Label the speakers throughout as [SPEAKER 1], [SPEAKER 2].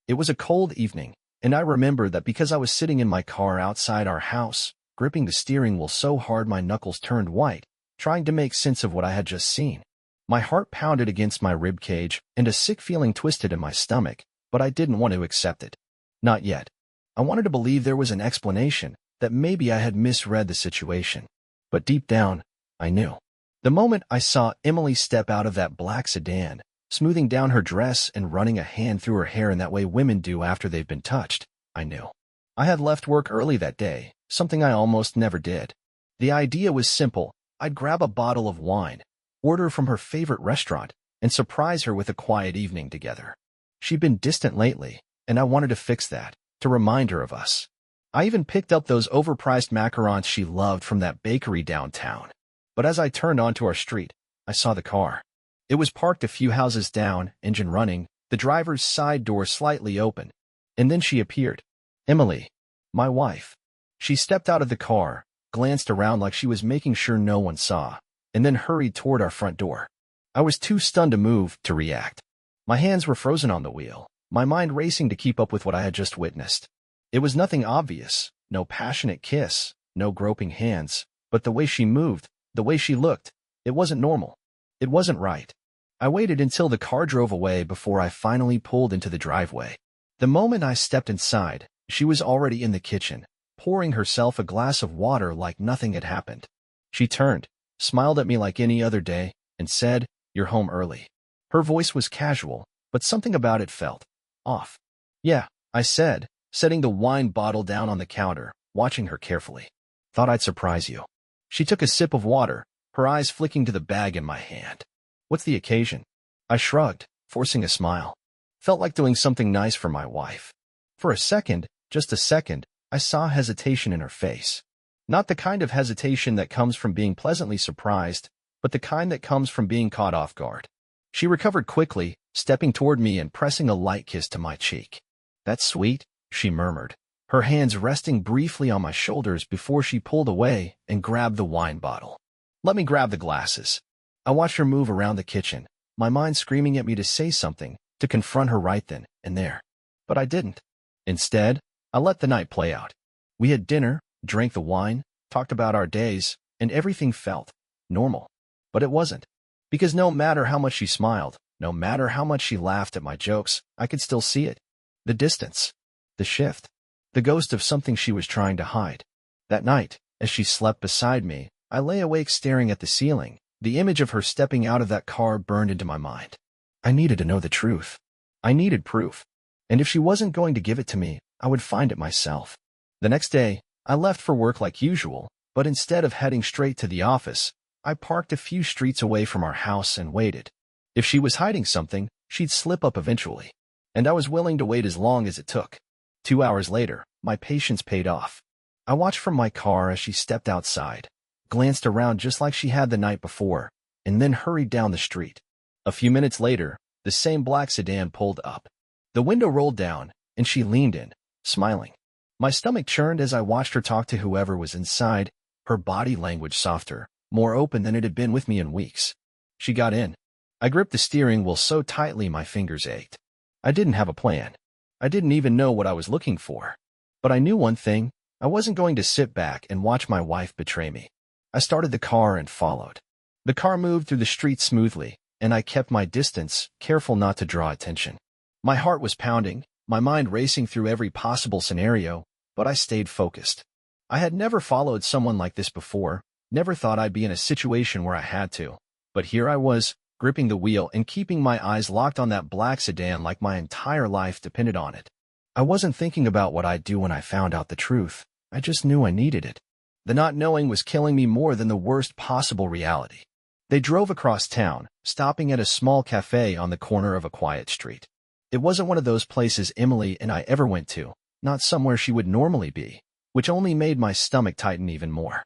[SPEAKER 1] It was a cold evening, and I remember that because I was sitting in my car outside our house, gripping the steering wheel so hard my knuckles turned white, trying to make sense of what I had just seen. My heart pounded against my rib cage, and a sick feeling twisted in my stomach, but I didn't want to accept it. Not yet. I wanted to believe there was an explanation, that maybe I had misread the situation. But deep down, I knew. The moment I saw Emily step out of that black sedan, smoothing down her dress and running a hand through her hair in that way women do after they've been touched, I knew. I had left work early that day, something I almost never did. The idea was simple. I'd grab a bottle of wine, order from her favorite restaurant, and surprise her with a quiet evening together. She'd been distant lately, and I wanted to fix that, to remind her of us. I even picked up those overpriced macarons she loved from that bakery downtown. But as I turned onto our street, I saw the car. It was parked a few houses down, engine running, the driver's side door slightly open. And then she appeared. Emily, my wife. She stepped out of the car, glanced around like she was making sure no one saw, and then hurried toward our front door. I was too stunned to move, to react. My hands were frozen on the wheel, my mind racing to keep up with what I had just witnessed. It was nothing obvious, no passionate kiss, no groping hands, but the way she moved, the way she looked, it wasn't normal. It wasn't right. I waited until the car drove away before I finally pulled into the driveway. The moment I stepped inside, she was already in the kitchen, pouring herself a glass of water like nothing had happened. She turned, smiled at me like any other day, and said, "You're home early." Her voice was casual, but something about it felt off. "Yeah," I said, setting the wine bottle down on the counter, watching her carefully. "Thought I'd surprise you." She took a sip of water, her eyes flicking to the bag in my hand. "What's the occasion?" I shrugged, forcing a smile. Felt like doing something nice for my wife. For a second, just a second, I saw hesitation in her face. Not the kind of hesitation that comes from being pleasantly surprised, but the kind that comes from being caught off guard. She recovered quickly, stepping toward me and pressing a light kiss to my cheek. "That's sweet," she murmured, her hands resting briefly on my shoulders before she pulled away and grabbed the wine bottle. "Let me grab the glasses." I watched her move around the kitchen, my mind screaming at me to say something, to confront her right then and there. But I didn't. Instead, I let the night play out. We had dinner, drank the wine, talked about our days, and everything felt normal. But it wasn't. Because no matter how much she smiled, no matter how much she laughed at my jokes, I could still see it. The distance. The shift. The ghost of something she was trying to hide. That night, as she slept beside me, I lay awake staring at the ceiling. The image of her stepping out of that car burned into my mind. I needed to know the truth. I needed proof. And if she wasn't going to give it to me, I would find it myself. The next day, I left for work like usual, but instead of heading straight to the office, I parked a few streets away from our house and waited. If she was hiding something, she'd slip up eventually. And I was willing to wait as long as it took. 2 hours later, my patience paid off. I watched from my car as she stepped outside, glanced around just like she had the night before, and then hurried down the street. A few minutes later, the same black sedan pulled up. The window rolled down, and she leaned in, smiling. My stomach churned as I watched her talk to whoever was inside, her body language softer, more open than it had been with me in weeks. She got in. I gripped the steering wheel so tightly my fingers ached. I didn't have a plan. I didn't even know what I was looking for. But I knew one thing. I wasn't going to sit back and watch my wife betray me. I started the car and followed. The car moved through the street smoothly, and I kept my distance, careful not to draw attention. My heart was pounding, my mind racing through every possible scenario, but I stayed focused. I had never followed someone like this before, never thought I'd be in a situation where I had to. But here I was, gripping the wheel and keeping my eyes locked on that black sedan like my entire life depended on it. I wasn't thinking about what I'd do when I found out the truth. I just knew I needed it. The not knowing was killing me more than the worst possible reality. They drove across town, stopping at a small cafe on the corner of a quiet street. It wasn't one of those places Emily and I ever went to, not somewhere she would normally be, which only made my stomach tighten even more.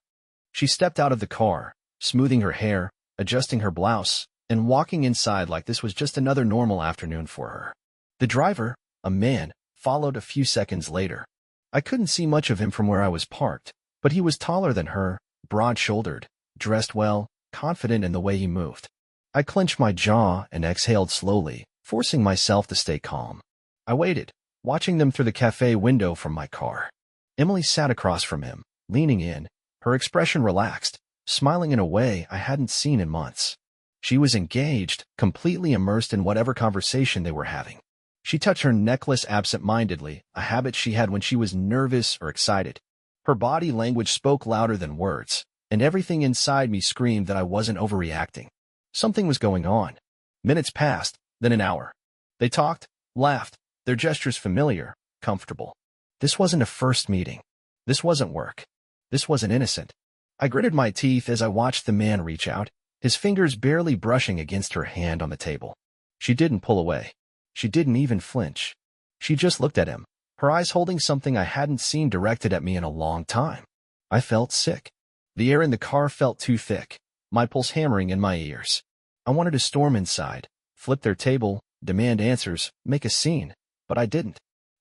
[SPEAKER 1] She stepped out of the car, smoothing her hair, adjusting her blouse, and walking inside like this was just another normal afternoon for her. The driver, a man, followed a few seconds later. I couldn't see much of him from where I was parked, but he was taller than her, broad-shouldered, dressed well, confident in the way he moved. I clenched my jaw and exhaled slowly, forcing myself to stay calm. I waited, watching them through the cafe window from my car. Emily sat across from him, leaning in, her expression relaxed, smiling in a way I hadn't seen in months. She was engaged, completely immersed in whatever conversation they were having. She touched her necklace absent-mindedly, a habit she had when she was nervous or excited. Her body language spoke louder than words, and everything inside me screamed that I wasn't overreacting. Something was going on. Minutes passed, then an hour. They talked, laughed, their gestures familiar, comfortable. This wasn't a first meeting. This wasn't work. This wasn't innocent. I gritted my teeth as I watched the man reach out, his fingers barely brushing against her hand on the table. She didn't pull away. She didn't even flinch. She just looked at him, her eyes holding something I hadn't seen directed at me in a long time. I felt sick. The air in the car felt too thick, my pulse hammering in my ears. I wanted to storm inside, flip their table, demand answers, make a scene, but I didn't.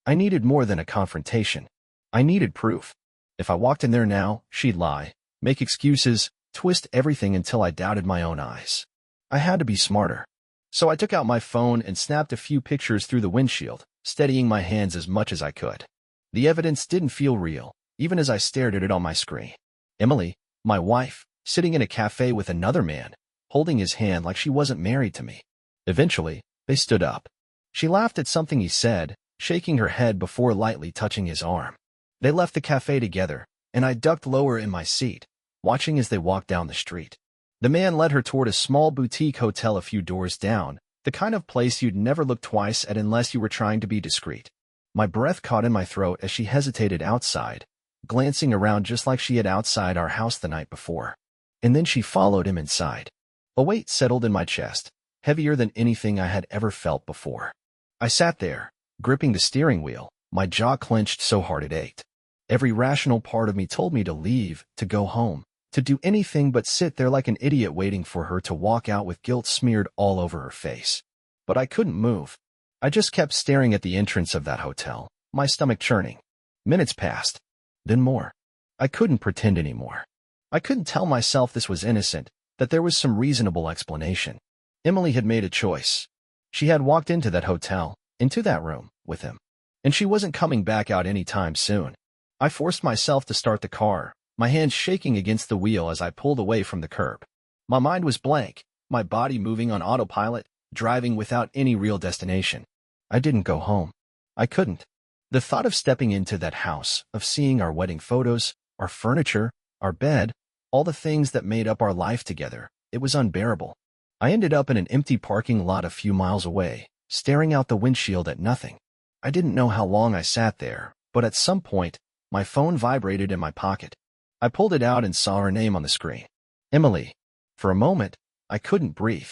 [SPEAKER 1] I needed more than a confrontation. I needed proof. If I walked in there now, she'd lie, make excuses, twist everything until I doubted my own eyes. I had to be smarter. So I took out my phone and snapped a few pictures through the windshield, steadying my hands as much as I could. The evidence didn't feel real, even as I stared at it on my screen. Emily, my wife, sitting in a cafe with another man, holding his hand like she wasn't married to me. Eventually, they stood up. She laughed at something he said, shaking her head before lightly touching his arm. They left the cafe together, and I ducked lower in my seat, watching as they walked down the street. The man led her toward a small boutique hotel a few doors down, the kind of place you'd never look twice at unless you were trying to be discreet. My breath caught in my throat as she hesitated outside, glancing around just like she had outside our house the night before. And then she followed him inside. A weight settled in my chest, heavier than anything I had ever felt before. I sat there, gripping the steering wheel, my jaw clenched so hard it ached. Every rational part of me told me to leave, to go home, to do anything but sit there like an idiot waiting for her to walk out with guilt smeared all over her face. But I couldn't move. I just kept staring at the entrance of that hotel, my stomach churning. Minutes passed. Then more. I couldn't pretend anymore. I couldn't tell myself this was innocent, that there was some reasonable explanation. Emily had made a choice. She had walked into that hotel, into that room, with him. And she wasn't coming back out anytime soon. I forced myself to start the car, my hands shaking against the wheel as I pulled away from the curb. My mind was blank, my body moving on autopilot, driving without any real destination. I didn't go home. I couldn't. The thought of stepping into that house, of seeing our wedding photos, our furniture, our bed, all the things that made up our life together, it was unbearable. I ended up in an empty parking lot a few miles away, staring out the windshield at nothing. I didn't know how long I sat there, but at some point, my phone vibrated in my pocket. I pulled it out and saw her name on the screen. Emily. For a moment, I couldn't breathe.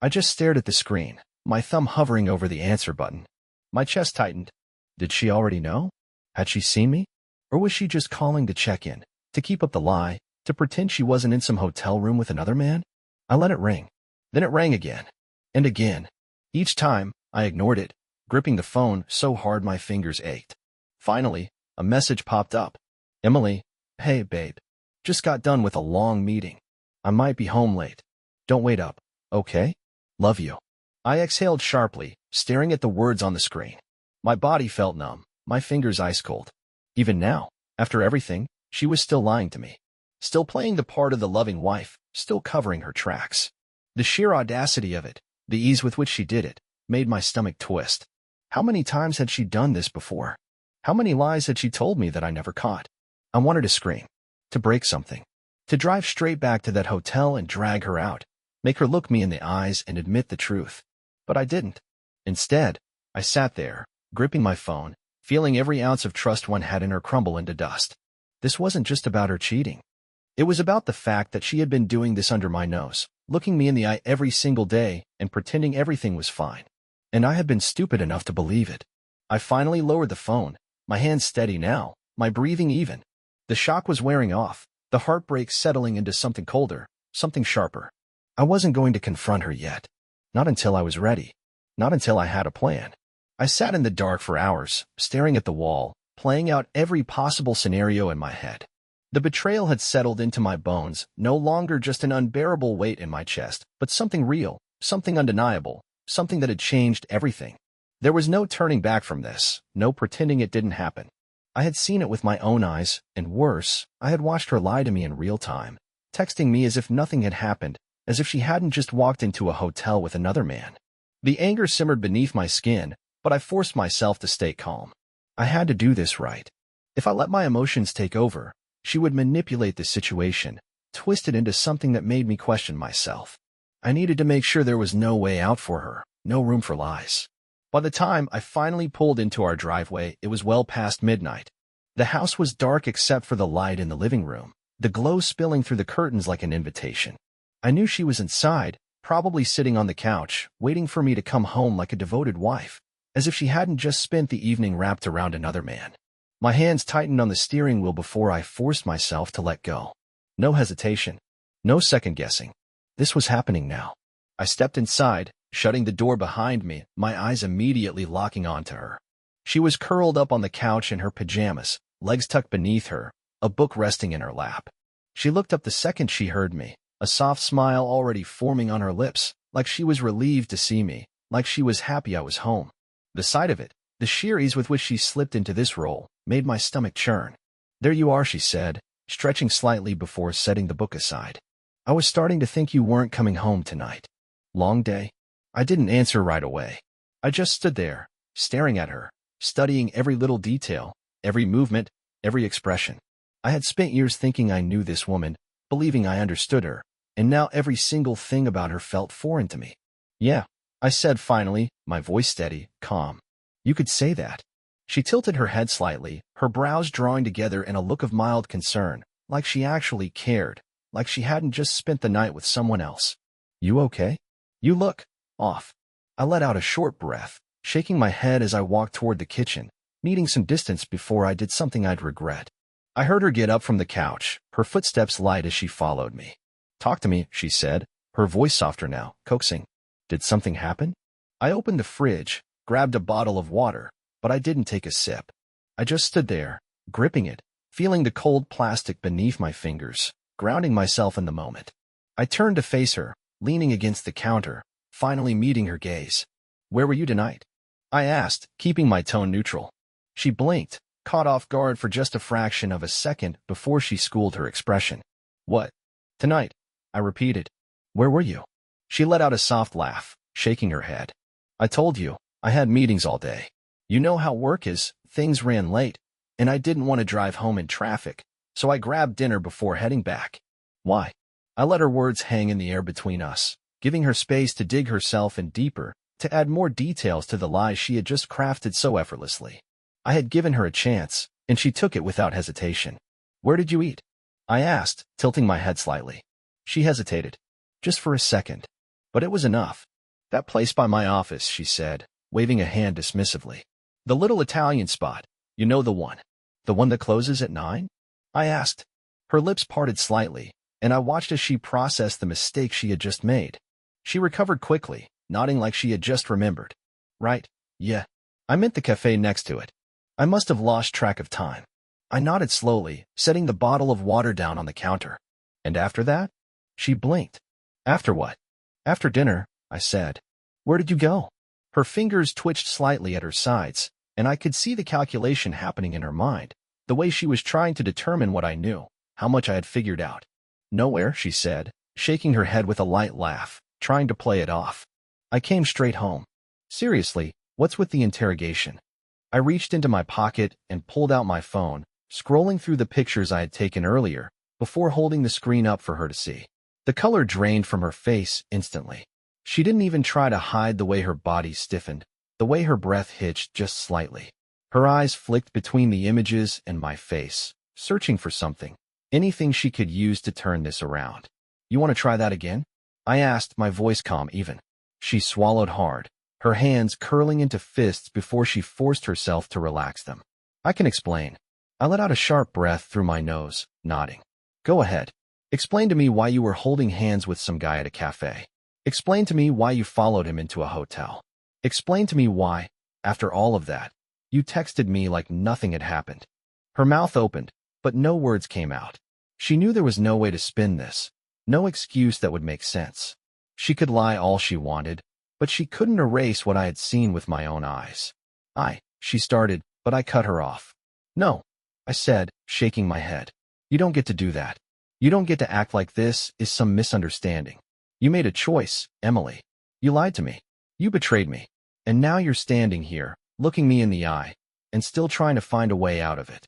[SPEAKER 1] I just stared at the screen, my thumb hovering over the answer button. My chest tightened. Did she already know? Had she seen me? Or was she just calling to check in, to keep up the lie, to pretend she wasn't in some hotel room with another man? I let it ring. Then it rang again. And again. Each time, I ignored it, gripping the phone so hard my fingers ached. Finally, a message popped up. Emily, hey babe. Just got done with a long meeting. I might be home late. Don't wait up, okay? Love you. I exhaled sharply, staring at the words on the screen. My body felt numb, my fingers ice cold. Even now, after everything, she was still lying to me. Still playing the part of the loving wife, still covering her tracks. The sheer audacity of it, the ease with which she did it, made my stomach twist. How many times had she done this before? How many lies had she told me that I never caught? I wanted to scream, to break something, to drive straight back to that hotel and drag her out, make her look me in the eyes and admit the truth. But I didn't. Instead, I sat there, gripping my phone, feeling every ounce of trust one had in her crumble into dust. This wasn't just about her cheating. It was about the fact that she had been doing this under my nose, looking me in the eye every single day and pretending everything was fine. And I had been stupid enough to believe it. I finally lowered the phone, my hands steady now, my breathing even. The shock was wearing off, the heartbreak settling into something colder, something sharper. I wasn't going to confront her yet. Not until I was ready. Not until I had a plan. I sat in the dark for hours, staring at the wall, playing out every possible scenario in my head. The betrayal had settled into my bones, no longer just an unbearable weight in my chest, but something real, something undeniable, something that had changed everything. There was no turning back from this, no pretending it didn't happen. I had seen it with my own eyes, and worse, I had watched her lie to me in real time, texting me as if nothing had happened, as if she hadn't just walked into a hotel with another man. The anger simmered beneath my skin, but I forced myself to stay calm. I had to do this right. If I let my emotions take over, she would manipulate the situation, twist it into something that made me question myself. I needed to make sure there was no way out for her, no room for lies. By the time I finally pulled into our driveway, it was well past midnight. The house was dark except for the light in the living room, the glow spilling through the curtains like an invitation. I knew she was inside, probably sitting on the couch, waiting for me to come home like a devoted wife, as if she hadn't just spent the evening wrapped around another man. My hands tightened on the steering wheel before I forced myself to let go. No hesitation. No second-guessing. This was happening now. I stepped inside, shutting the door behind me, my eyes immediately locking onto her. She was curled up on the couch in her pajamas, legs tucked beneath her, a book resting in her lap. She looked up the second she heard me, a soft smile already forming on her lips, like she was relieved to see me, like she was happy I was home. The sight of it, the sheer ease with which she slipped into this role, made my stomach churn. "There you are," she said, stretching slightly before setting the book aside. "I was starting to think you weren't coming home tonight. Long day?" I didn't answer right away. I just stood there, staring at her, studying every little detail, every movement, every expression. I had spent years thinking I knew this woman, believing I understood her, and now every single thing about her felt foreign to me. "Yeah," I said finally, my voice steady, calm. "You could say that." She tilted her head slightly, her brows drawing together in a look of mild concern, like she actually cared, like she hadn't just spent the night with someone else. "You okay? You look off." I let out a short breath, shaking my head as I walked toward the kitchen, needing some distance before I did something I'd regret. I heard her get up from the couch, her footsteps light as she followed me. "Talk to me," she said, her voice softer now, coaxing. "Did something happen?" I opened the fridge, grabbed a bottle of water, but I didn't take a sip. I just stood there, gripping it, feeling the cold plastic beneath my fingers, grounding myself in the moment. I turned to face her, leaning against the counter, finally meeting her gaze. "Where were you tonight?" I asked, keeping my tone neutral. She blinked, caught off guard for just a fraction of a second before she schooled her expression. "What? Tonight?" I repeated. "Where were you?" She let out a soft laugh, shaking her head. "I told you, I had meetings all day. You know how work is, things ran late, and I didn't want to drive home in traffic, so I grabbed dinner before heading back." "Why?" I let her words hang in the air between us, giving her space to dig herself in deeper, to add more details to the lies she had just crafted so effortlessly. I had given her a chance, and she took it without hesitation. "Where did you eat?" I asked, tilting my head slightly. She hesitated. Just for a second. But it was enough. "That place by my office," she said, waving a hand dismissively. "The little Italian spot. You know the one. The one that closes at 9? I asked. Her lips parted slightly, and I watched as she processed the mistake she had just made. She recovered quickly, nodding like she had just remembered. "Right, yeah. I meant the cafe next to it." I must have lost track of time. I nodded slowly, setting the bottle of water down on the counter. "And after that?" She blinked. "After what?" "After dinner," I said. "Where did you go?" Her fingers twitched slightly at her sides, and I could see the calculation happening in her mind, the way she was trying to determine what I knew, how much I had figured out. "Nowhere," she said, shaking her head with a light laugh, trying to play it off. "I came straight home." "Seriously, what's with the interrogation?" I reached into my pocket and pulled out my phone, scrolling through the pictures I had taken earlier, before holding the screen up for her to see. The color drained from her face instantly. She didn't even try to hide the way her body stiffened, the way her breath hitched just slightly. Her eyes flicked between the images and my face, searching for something, anything she could use to turn this around. "You want to try that again?" I asked, my voice calm even. She swallowed hard, her hands curling into fists before she forced herself to relax them. "I can explain." I let out a sharp breath through my nose, nodding. "Go ahead. Explain to me why you were holding hands with some guy at a cafe. Explain to me why you followed him into a hotel. Explain to me why, after all of that, you texted me like nothing had happened." Her mouth opened, but no words came out. She knew there was no way to spin this, no excuse that would make sense. She could lie all she wanted, but she couldn't erase what I had seen with my own eyes. She started, but I cut her off. No, I said, shaking my head. You don't get to do that. You don't get to act like this is some misunderstanding. You made a choice, Emily. You lied to me. You betrayed me. And now you're standing here, looking me in the eye, and still trying to find a way out of it.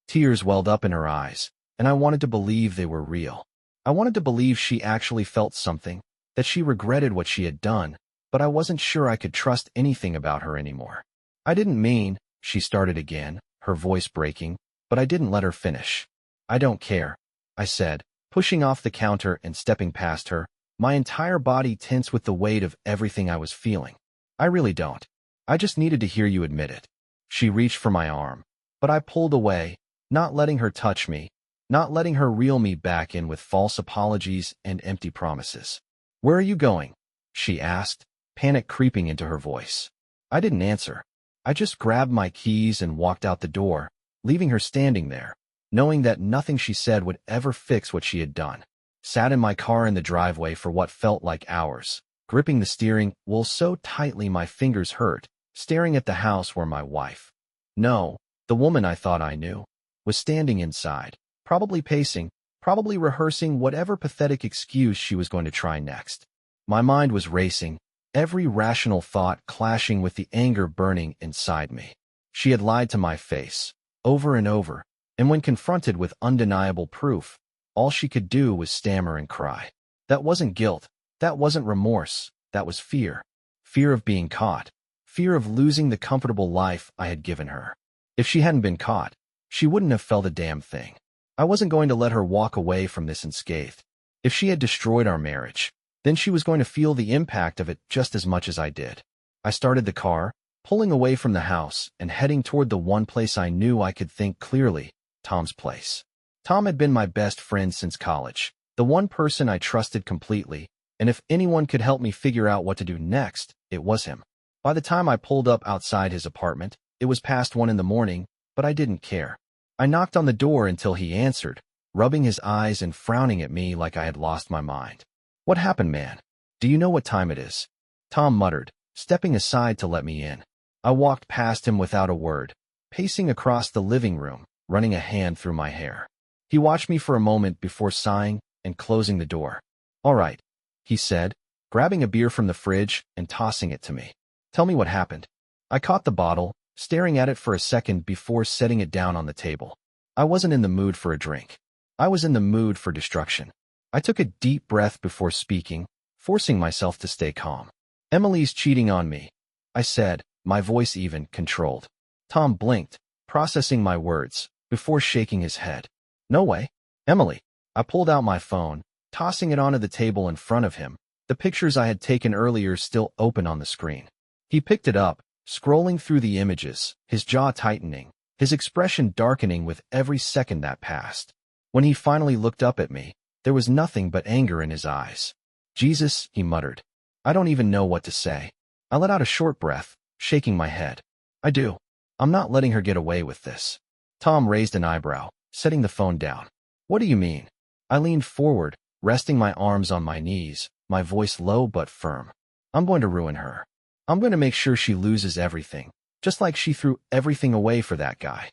[SPEAKER 1] Tears welled up in her eyes, and I wanted to believe they were real. I wanted to believe she actually felt something, that she regretted what she had done, but I wasn't sure I could trust anything about her anymore. I didn't mean, she started again, her voice breaking, but I didn't let her finish. I don't care, I said, pushing off the counter and stepping past her, my entire body tense with the weight of everything I was feeling. I really don't. I just needed to hear you admit it. She reached for my arm, but I pulled away, not letting her touch me, not letting her reel me back in with false apologies and empty promises. Where are you going? She asked, panic creeping into her voice. I didn't answer. I just grabbed my keys and walked out the door, leaving her standing there, knowing that nothing she said would ever fix what she had done. Sat in my car in the driveway for what felt like hours, gripping the steering wheel so tightly my fingers hurt, staring at the house where my wife, no, the woman I thought I knew, was standing inside, probably pacing, probably rehearsing whatever pathetic excuse she was going to try next. My mind was racing, every rational thought clashing with the anger burning inside me. She had lied to my face, over and over, and when confronted with undeniable proof, all she could do was stammer and cry. That wasn't guilt, that wasn't remorse, that was fear. Fear of being caught, fear of losing the comfortable life I had given her. If she hadn't been caught, she wouldn't have felt a damn thing. I wasn't going to let her walk away from this unscathed. If she had destroyed our marriage, then she was going to feel the impact of it just as much as I did. I started the car, pulling away from the house and heading toward the one place I knew I could think clearly, Tom's place. Tom had been my best friend since college, the one person I trusted completely, and if anyone could help me figure out what to do next, it was him. By the time I pulled up outside his apartment, it was past 1 a.m, but I didn't care. I knocked on the door until he answered, rubbing his eyes and frowning at me like I had lost my mind. What happened, man? Do you know what time it is? Tom muttered, stepping aside to let me in. I walked past him without a word, pacing across the living room, running a hand through my hair. He watched me for a moment before sighing and closing the door. All right, he said, grabbing a beer from the fridge and tossing it to me. Tell me what happened. I caught the bottle, staring at it for a second before setting it down on the table. I wasn't in the mood for a drink. I was in the mood for destruction. I took a deep breath before speaking, forcing myself to stay calm. Emily's cheating on me, I said, my voice even controlled. Tom blinked, processing my words, before shaking his head. No way. Emily. I pulled out my phone, tossing it onto the table in front of him, the pictures I had taken earlier still open on the screen. He picked it up, scrolling through the images, his jaw tightening, his expression darkening with every second that passed. When he finally looked up at me, there was nothing but anger in his eyes. Jesus, he muttered. I don't even know what to say. I let out a short breath, shaking my head. I do. I'm not letting her get away with this. Tom raised an eyebrow, setting the phone down. What do you mean? I leaned forward, resting my arms on my knees, my voice low but firm. I'm going to ruin her. I'm going to make sure she loses everything, just like she threw everything away for that guy.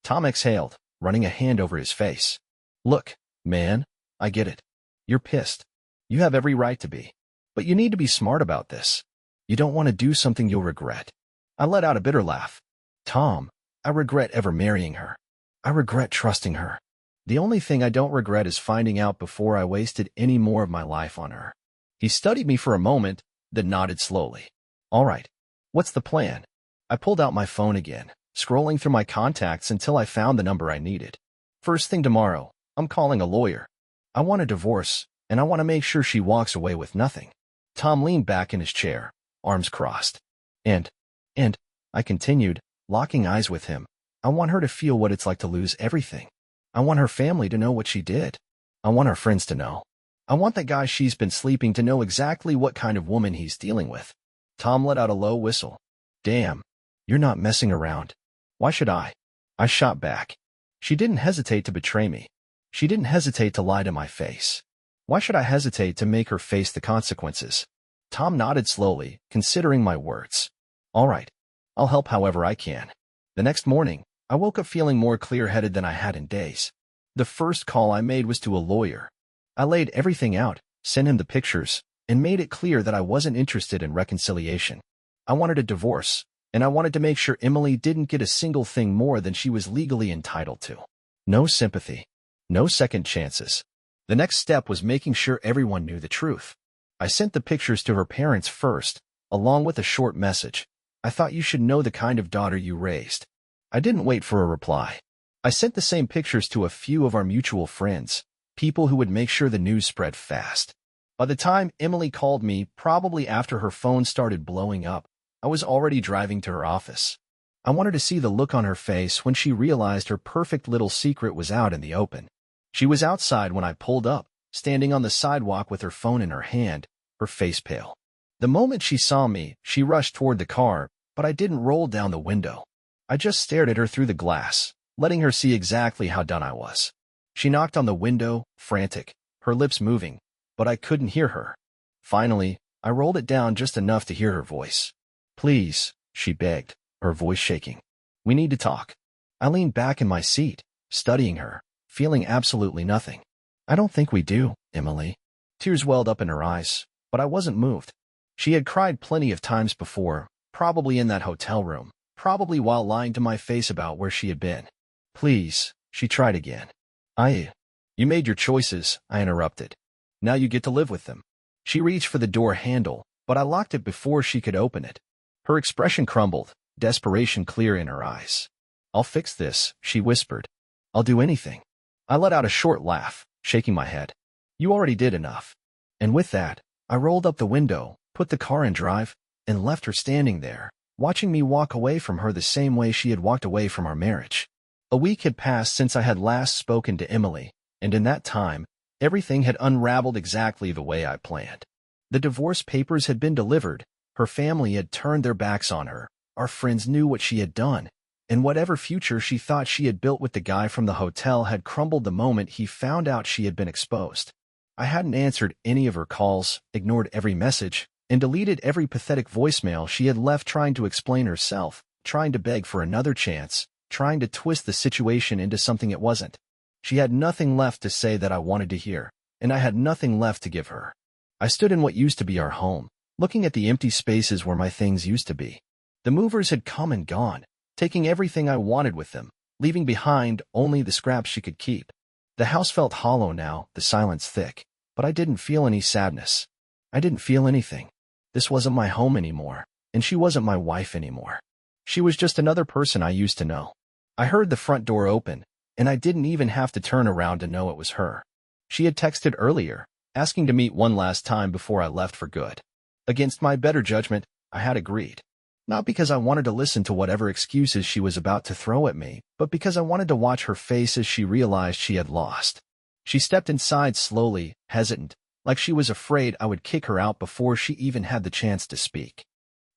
[SPEAKER 1] Tom exhaled, running a hand over his face. Look, man, I get it. You're pissed. You have every right to be. But you need to be smart about this. You don't want to do something you'll regret. I let out a bitter laugh. Tom, I regret ever marrying her. I regret trusting her. The only thing I don't regret is finding out before I wasted any more of my life on her. He studied me for a moment, then nodded slowly. All right, what's the plan? I pulled out my phone again, scrolling through my contacts until I found the number I needed. First thing tomorrow, I'm calling a lawyer. I want a divorce, and I want to make sure she walks away with nothing. Tom leaned back in his chair, arms crossed. And, I continued, locking eyes with him, I want her to feel what it's like to lose everything. I want her family to know what she did. I want her friends to know. I want the guy she's been sleeping to know exactly what kind of woman he's dealing with. Tom let out a low whistle. Damn, you're not messing around. Why should I? I shot back. She didn't hesitate to betray me. She didn't hesitate to lie to my face. Why should I hesitate to make her face the consequences? Tom nodded slowly, considering my words. All right. I'll help however I can. The next morning, I woke up feeling more clear-headed than I had in days. The first call I made was to a lawyer. I laid everything out, sent him the pictures, and made it clear that I wasn't interested in reconciliation. I wanted a divorce, and I wanted to make sure Emily didn't get a single thing more than she was legally entitled to. No sympathy. No second chances. The next step was making sure everyone knew the truth. I sent the pictures to her parents first, along with a short message. I thought you should know the kind of daughter you raised. I didn't wait for a reply. I sent the same pictures to a few of our mutual friends, people who would make sure the news spread fast. By the time Emily called me, probably after her phone started blowing up, I was already driving to her office. I wanted to see the look on her face when she realized her perfect little secret was out in the open. She was outside when I pulled up, standing on the sidewalk with her phone in her hand, her face pale. The moment she saw me, she rushed toward the car, but I didn't roll down the window. I just stared at her through the glass, letting her see exactly how done I was. She knocked on the window, frantic, her lips moving, but I couldn't hear her. Finally, I rolled it down just enough to hear her voice. Please, she begged, her voice shaking. We need to talk. I leaned back in my seat, studying her, feeling absolutely nothing. I don't think we do, Emily. Tears welled up in her eyes, but I wasn't moved. She had cried plenty of times before, probably in that hotel room, probably while lying to my face about where she had been. Please, she tried again. You made your choices, I interrupted. Now you get to live with them. She reached for the door handle, but I locked it before she could open it. Her expression crumbled, desperation clear in her eyes. I'll fix this, she whispered. I'll do anything. I let out a short laugh, shaking my head. You already did enough. And with that, I rolled up the window, put the car in drive, and left her standing there, watching me walk away from her the same way she had walked away from our marriage. A week had passed since I had last spoken to Emily, and in that time, everything had unraveled exactly the way I planned. The divorce papers had been delivered, her family had turned their backs on her, our friends knew what she had done, and whatever future she thought she had built with the guy from the hotel had crumbled the moment he found out she had been exposed. I hadn't answered any of her calls, ignored every message, and deleted every pathetic voicemail she had left trying to explain herself, trying to beg for another chance, trying to twist the situation into something it wasn't. She had nothing left to say that I wanted to hear, and I had nothing left to give her. I stood in what used to be our home, looking at the empty spaces where my things used to be. The movers had come and gone, taking everything I wanted with them, leaving behind only the scraps she could keep. The house felt hollow now, the silence thick, but I didn't feel any sadness. I didn't feel anything. This wasn't my home anymore, and she wasn't my wife anymore. She was just another person I used to know. I heard the front door open, and I didn't even have to turn around to know it was her. She had texted earlier, asking to meet one last time before I left for good. Against my better judgment, I had agreed. Not because I wanted to listen to whatever excuses she was about to throw at me, but because I wanted to watch her face as she realized she had lost. She stepped inside slowly, hesitant, like she was afraid I would kick her out before she even had the chance to speak.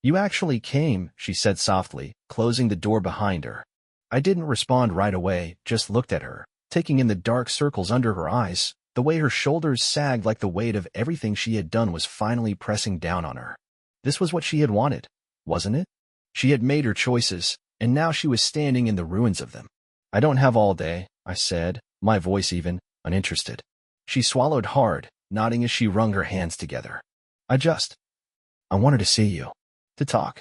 [SPEAKER 1] You actually came, she said softly, closing the door behind her. I didn't respond right away, just looked at her, taking in the dark circles under her eyes, the way her shoulders sagged like the weight of everything she had done was finally pressing down on her. This was what she had wanted, wasn't it? She had made her choices, and now she was standing in the ruins of them. I don't have all day, I said, my voice even, uninterested. She swallowed hard, nodding as she wrung her hands together. I wanted to see you. To talk.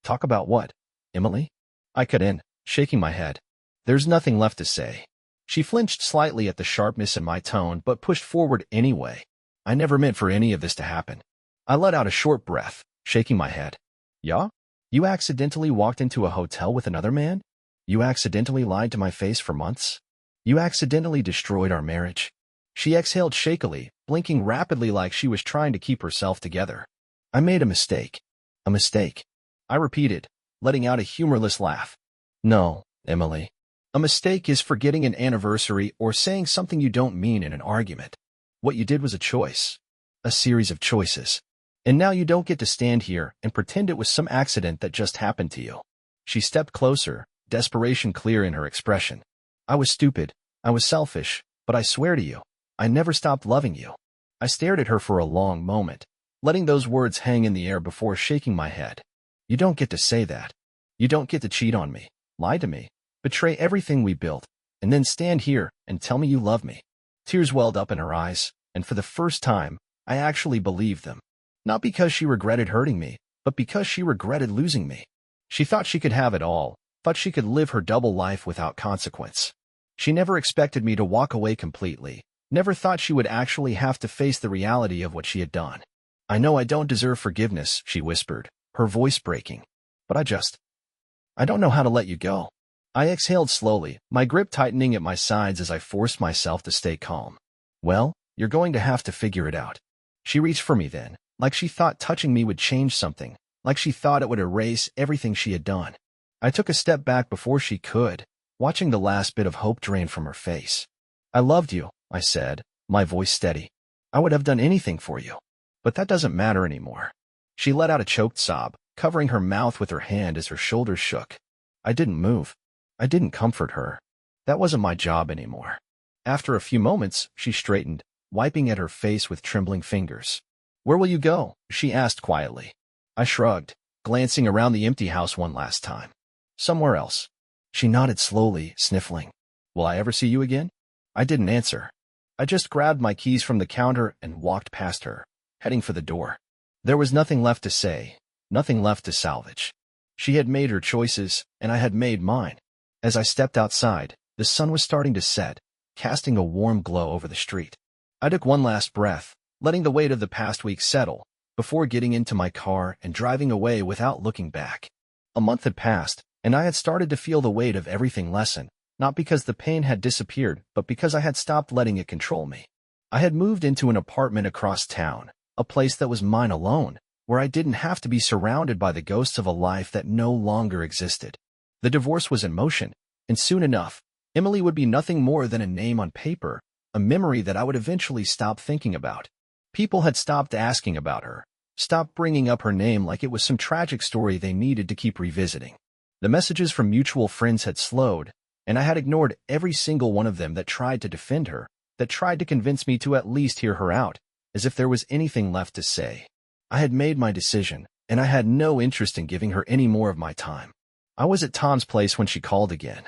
[SPEAKER 1] Talk about what, Emily? I cut in, shaking my head. There's nothing left to say. She flinched slightly at the sharpness in my tone, but pushed forward anyway. I never meant for any of this to happen. I let out a short breath, shaking my head. Yeah? You accidentally walked into a hotel with another man? You accidentally lied to my face for months? You accidentally destroyed our marriage? She exhaled shakily, blinking rapidly like she was trying to keep herself together. I made a mistake. A mistake. I repeated, letting out a humorless laugh. No, Emily. A mistake is forgetting an anniversary or saying something you don't mean in an argument. What you did was a choice. A series of choices. And now you don't get to stand here and pretend it was some accident that just happened to you. She stepped closer, desperation clear in her expression. I was stupid. I was selfish. But I swear to you, I never stopped loving you. I stared at her for a long moment, letting those words hang in the air before shaking my head. You don't get to say that. You don't get to cheat on me, lie to me, betray everything we built, and then stand here and tell me you love me. Tears welled up in her eyes, and for the first time, I actually believed them. Not because she regretted hurting me, but because she regretted losing me. She thought she could have it all, thought she could live her double life without consequence. She never expected me to walk away completely, never thought she would actually have to face the reality of what she had done. I know I don't deserve forgiveness, she whispered, her voice breaking. But I don't know how to let you go. I exhaled slowly, my grip tightening at my sides as I forced myself to stay calm. Well, you're going to have to figure it out. She reached for me then, like she thought touching me would change something, like she thought it would erase everything she had done. I took a step back before she could, watching the last bit of hope drain from her face. I loved you, I said, my voice steady. I would have done anything for you. But that doesn't matter anymore. She let out a choked sob, covering her mouth with her hand as her shoulders shook. I didn't move. I didn't comfort her. That wasn't my job anymore. After a few moments, she straightened, wiping at her face with trembling fingers. Where will you go? She asked quietly. I shrugged, glancing around the empty house one last time. Somewhere else. She nodded slowly, sniffling. Will I ever see you again? I didn't answer. I just grabbed my keys from the counter and walked past her, heading for the door. There was nothing left to say, nothing left to salvage. She had made her choices, and I had made mine. As I stepped outside, the sun was starting to set, casting a warm glow over the street. I took one last breath, letting the weight of the past week settle, before getting into my car and driving away without looking back. A month had passed, and I had started to feel the weight of everything lessen, not because the pain had disappeared, but because I had stopped letting it control me. I had moved into an apartment across town, a place that was mine alone, where I didn't have to be surrounded by the ghosts of a life that no longer existed. The divorce was in motion, and soon enough, Emily would be nothing more than a name on paper, a memory that I would eventually stop thinking about. People had stopped asking about her, stopped bringing up her name like it was some tragic story they needed to keep revisiting. The messages from mutual friends had slowed, and I had ignored every single one of them that tried to defend her, that tried to convince me to at least hear her out, as if there was anything left to say. I had made my decision, and I had no interest in giving her any more of my time. I was at Tom's place when she called again.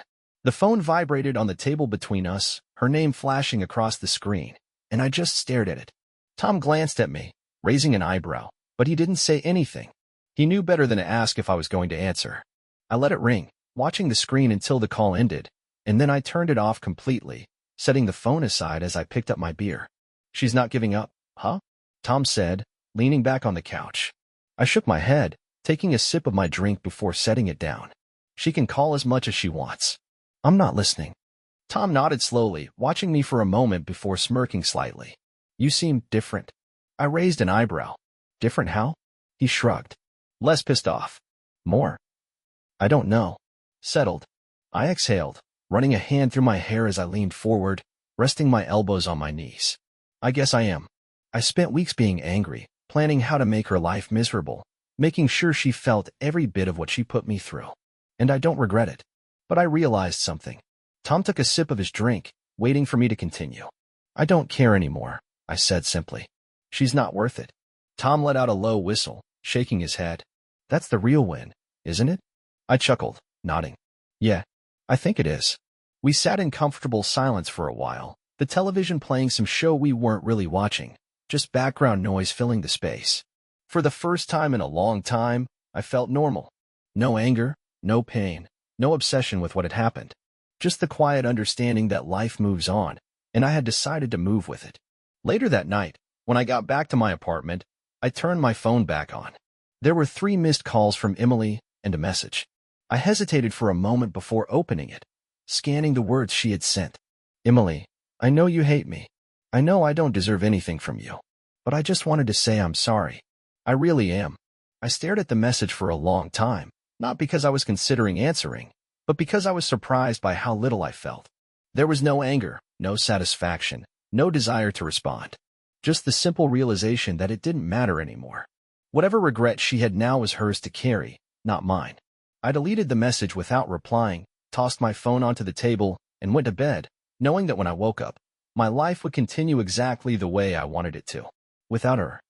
[SPEAKER 1] The phone vibrated on the table between us, her name flashing across the screen, and I just stared at it. Tom glanced at me, raising an eyebrow, but he didn't say anything. He knew better than to ask if I was going to answer. I let it ring, watching the screen until the call ended, and then I turned it off completely, setting the phone aside as I picked up my beer. She's not giving up, huh? Tom said, leaning back on the couch. I shook my head, taking a sip of my drink before setting it down. She can call as much as she wants. I'm not listening. Tom nodded slowly, watching me for a moment before smirking slightly. You seem different. I raised an eyebrow. Different how? He shrugged. Less pissed off. More. I don't know. Settled. I exhaled, running a hand through my hair as I leaned forward, resting my elbows on my knees. I guess I am. I spent weeks being angry, planning how to make her life miserable, making sure she felt every bit of what she put me through. And I don't regret it. But I realized something. Tom took a sip of his drink, waiting for me to continue. I don't care anymore, I said simply. She's not worth it. Tom let out a low whistle, shaking his head. That's the real win, isn't it? I chuckled, nodding. Yeah, I think it is. We sat in comfortable silence for a while, the television playing some show we weren't really watching, just background noise filling the space. For the first time in a long time, I felt normal. No anger, no pain, no obsession with what had happened. Just the quiet understanding that life moves on, and I had decided to move with it. Later that night, when I got back to my apartment, I turned my phone back on. There were 3 missed calls from Emily and a message. I hesitated for a moment before opening it, scanning the words she had sent. Emily, I know you hate me. I know I don't deserve anything from you. But I just wanted to say I'm sorry. I really am. I stared at the message for a long time, not because I was considering answering, but because I was surprised by how little I felt. There was no anger, no satisfaction, no desire to respond. Just the simple realization that it didn't matter anymore. Whatever regret she had now was hers to carry, not mine. I deleted the message without replying, tossed my phone onto the table, and went to bed, knowing that when I woke up, my life would continue exactly the way I wanted it to, without her.